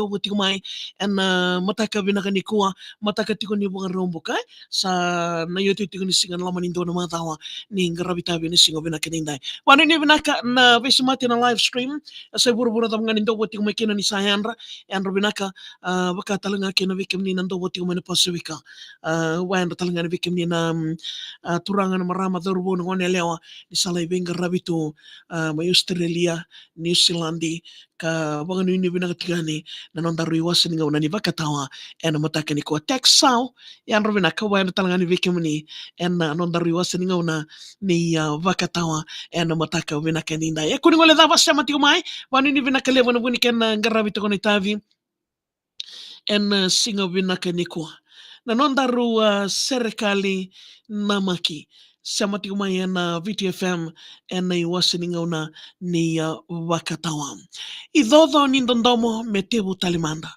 Wuti mai en mataka binaka ni kuwa mataka tiko ni bunga rombo kai sa na yote tiko ni singa lama ni dona matawa ni ngarabita bini singa binaka nindai wani ni binaka na besimati na live stream sa buru tam ngani ndo wuti mai kena ni sayandra en binaka baka talanga kena bikem ni ndo wuti mai pasifika wanda talanga ni bikem ni na turanga na marama dorbo ngone lewa ni salai benga rabito mai Australia New Zealand ka bangan ni binaka tigani na non daru iwas ni ngau ni bakatawa en mataka ni ko text sao yan robina ka wa talanga ni vikim ni en non daru iwas ni ngau ni bakatawa en mataka bina ka ninda e kuni ngole dava sama tiko mai wani ni bina ka levo na buni ken ngarabi to ni tavi en singa bina ka ni ko na non daru serikali namaki sama tiko mai en VTFM en iwas ni ngau ni bakatawa idodho ni ndondomo me tebu talimanda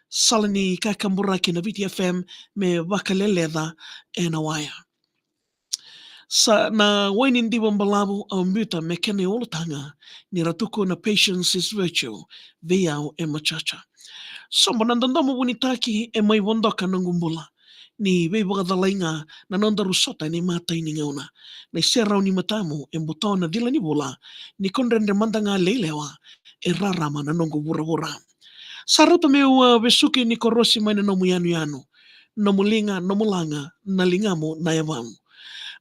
salani kakambura kina VTFM me wakaleleda e na waya. Sa na waini ndi bambalabu au mbuta me kene olutanga ni ratuko na patience is virtue viau e machacha. Sombo na ndondomo bunitaki e mai wondoka nangumbula ni beiboga dalainga na nonda rusota ni mata ini ngauna. Na serau ni matamu e mbutona dila ni bula ni kondrende mandanga leilewa e rarama na nongo wura. Saruto meu besuki ni korosi mai no yanu no mulinga no mulanga na lingamo na yavam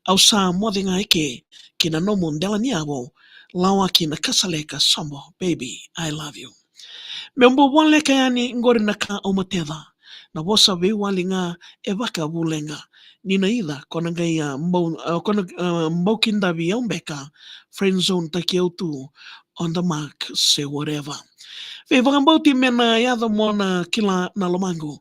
au sa modinga eke kina no mundela ni abo lawa kina kasaleka sombo baby I love you membo wale kayani ngori naka o mateda na bosa be walinga e baka bulenga ni na ida kona ngai mbo kinda bi umbeka friend zone takiau tu on the mark say whatever. Ve vangambauti mena yada mona kila na lomango.